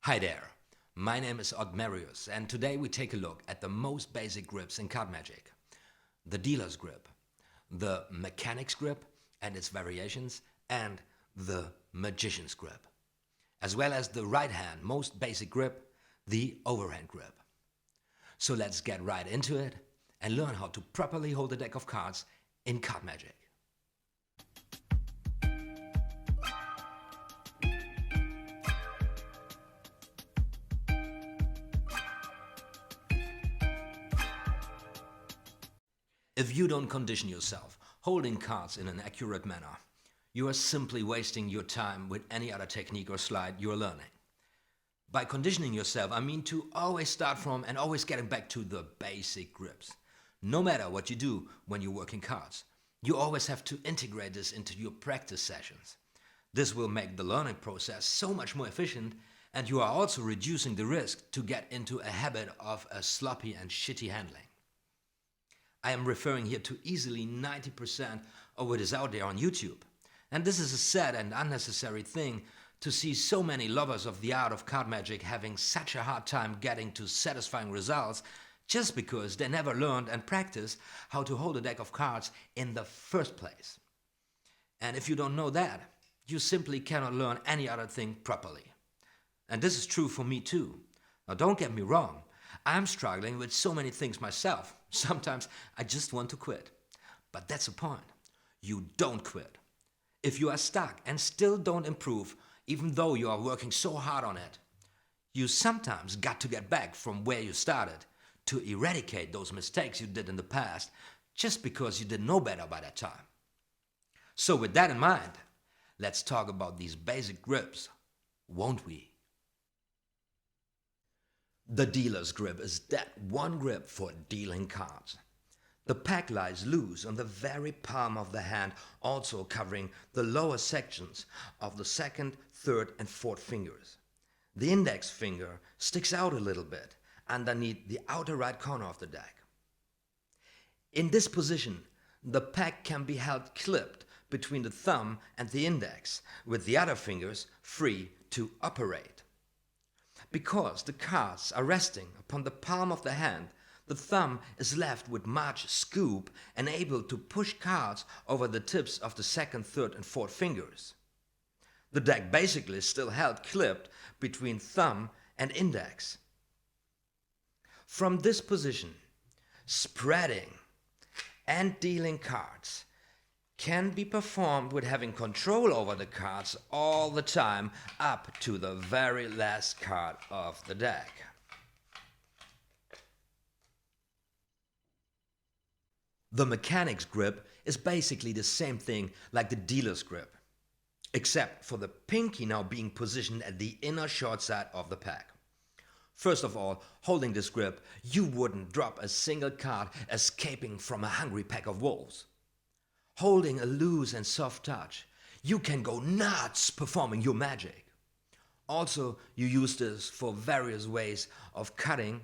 Hi there, my name is OTHMARIUS and today we take a look at the most basic grips in card magic. The dealer's grip, the mechanic's grip and its variations, and the magician's grip. As well as the right hand most basic grip, the overhand grip. So let's get right into it and learn how to properly hold a deck of cards in card magic. If you don't condition yourself holding cards in an accurate manner, you are simply wasting your time with any other technique or sleight you are learning. By conditioning yourself, I mean to always start from and always getting back to the basic grips. No matter what you do when you're working cards, you always have to integrate this into your practice sessions. This will make the learning process so much more efficient, and you are also reducing the risk to get into a habit of a sloppy and shitty handling. I am referring here to easily 90% of what is out there on YouTube. And this is a sad and unnecessary thing to see so many lovers of the art of card magic having such a hard time getting to satisfying results just because they never learned and practiced how to hold a deck of cards in the first place. And if you don't know that, you simply cannot learn any other thing properly. And this is true for me too. Now don't get me wrong, I'm struggling with so many things myself. Sometimes I just want to quit. But that's the point. You don't quit. If you are stuck and still don't improve, even though you are working so hard on it, you sometimes got to get back from where you started to eradicate those mistakes you did in the past just because you didn't know better by that time. So with that in mind, let's talk about these basic grips, won't we? The dealer's grip is that one grip for dealing cards. The pack lies loose on the very palm of the hand, also covering the lower sections of the second, third and fourth fingers. The index finger sticks out a little bit underneath the outer right corner of the deck. In this position, the pack can be held clipped between the thumb and the index, with the other fingers free to operate. Because the cards are resting upon the palm of the hand, the thumb is left with much scoop and able to push cards over the tips of the second, third and fourth fingers. The deck basically is still held clipped between thumb and index. From this position, spreading and dealing cards can be performed with having control over the cards all the time up to the very last card of the deck. The mechanic's grip is basically the same thing like the dealer's grip, except for the pinky now being positioned at the inner short side of the pack. First of all, holding this grip, you wouldn't drop a single card escaping from a hungry pack of wolves. Holding a loose and soft touch, you can go nuts performing your magic. Also, you use this for various ways of cutting,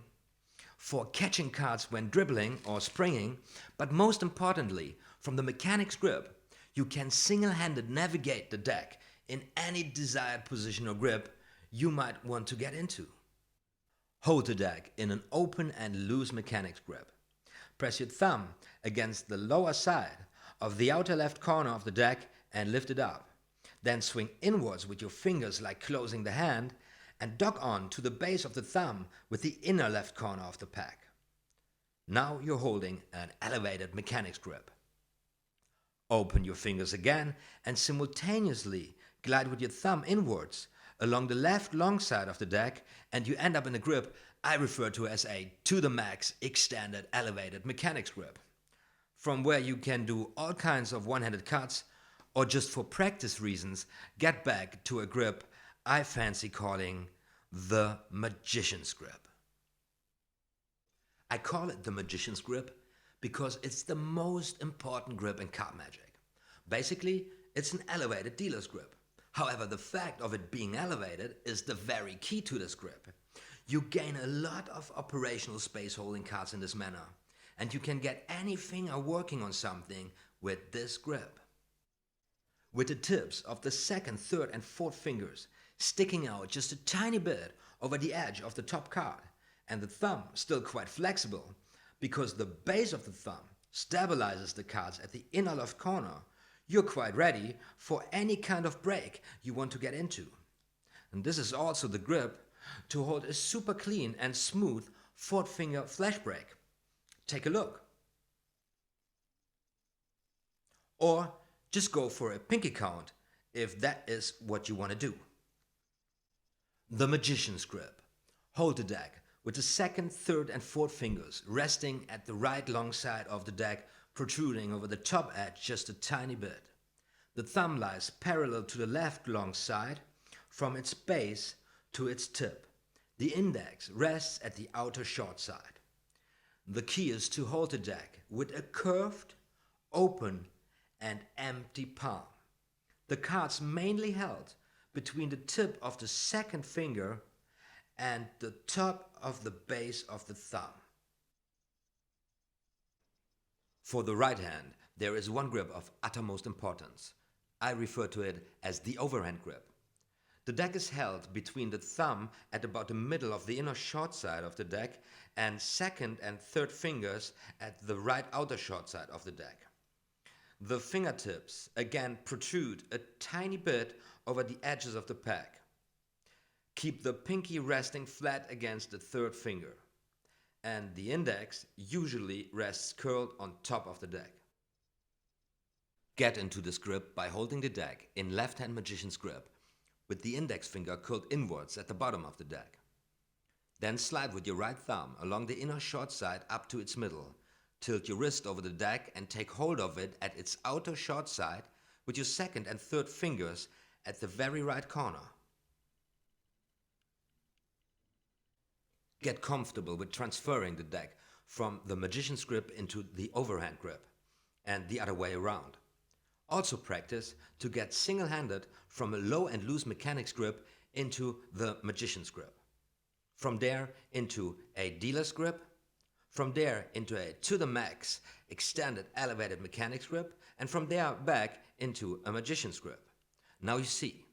for catching cards when dribbling or springing, but most importantly, from the mechanic's grip, you can single-handed navigate the deck in any desired position or grip you might want to get into. Hold the deck in an open and loose mechanic's grip. Press your thumb against the lower side of the outer left corner of the deck and lift it up. Then swing inwards with your fingers like closing the hand and dock on to the base of the thumb with the inner left corner of the pack. Now you're holding an elevated mechanic's grip. Open your fingers again and simultaneously glide with your thumb inwards along the left long side of the deck, and you end up in a grip I refer to as a to the max extended elevated mechanic's grip, from where you can do all kinds of one-handed cuts or just for practice reasons get back to a grip I fancy calling the magician's grip. I call it the magician's grip because it's the most important grip in card magic. Basically, it's an elevated dealer's grip. However, the fact of it being elevated is the very key to this grip. You gain a lot of operational space holding cards in this manner, and you can get any finger working on something with this grip. With the tips of the second, third and fourth fingers sticking out just a tiny bit over the edge of the top card, and the thumb still quite flexible because the base of the thumb stabilizes the cards at the inner left corner, you're quite ready for any kind of break you want to get into. And this is also the grip to hold a super clean and smooth fourth finger flash break. Take a look. Or just go for a pinky count if that is what you want to do. The Magician's Grip. Hold the deck with the second, third and fourth fingers resting at the right long side of the deck, protruding over the top edge just a tiny bit. The thumb lies parallel to the left long side from its base to its tip. The index rests at the outer short side. The key is to hold the deck with a curved, open and empty palm. The cards mainly held between the tip of the second finger and the top of the base of the thumb. For the right hand, there is one grip of uttermost importance. I refer to it as the overhand grip. The deck is held between the thumb at about the middle of the inner short side of the deck and second and third fingers at the right outer short side of the deck. The fingertips again protrude a tiny bit over the edges of the pack. Keep the pinky resting flat against the third finger, and the index usually rests curled on top of the deck. Get into this grip by holding the deck in left-hand Magician's Grip with the index finger curled inwards at the bottom of the deck. Then slide with your right thumb along the inner short side up to its middle. Tilt your wrist over the deck and take hold of it at its outer short side with your second and third fingers at the very right corner. Get comfortable with transferring the deck from the Magician's Grip into the Overhand Grip and the other way around. Also practice to get single-handed from a low and loose mechanics grip into the Magician's Grip. From there into a dealer's grip, from there into a to the max extended elevated mechanics grip, and from there back into a Magician's Grip. Now you see,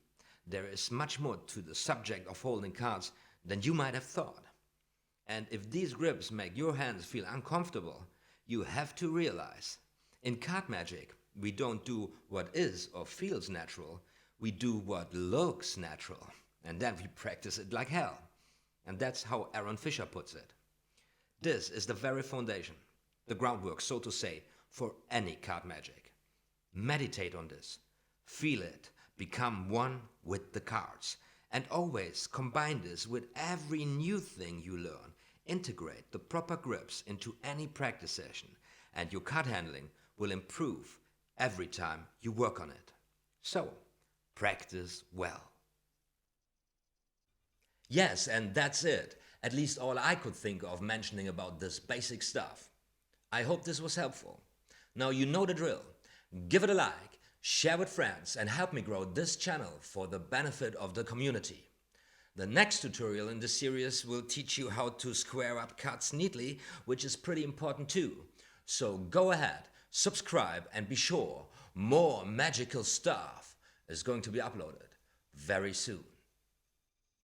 there is much more to the subject of holding cards than you might have thought. And if these grips make your hands feel uncomfortable, you have to realize, in card magic, we don't do what is or feels natural, we do what looks natural. And then we practice it like hell. And that's how Aaron Fisher puts it. This is the very foundation, the groundwork, so to say, for any card magic. Meditate on this, feel it, become one with the cards, and always combine this with every new thing you learn. Integrate the proper grips into any practice session, and your card handling will improve every time you work on it. So, practice well. Yes, and that's it. At least all I could think of mentioning about this basic stuff. I hope this was helpful. Now you know the drill. Give it a like, share with friends, and help me grow this channel for the benefit of the community. The next tutorial in this series will teach you how to square up cards neatly, which is pretty important too. So go ahead, subscribe, and be sure more magical stuff is going to be uploaded very soon.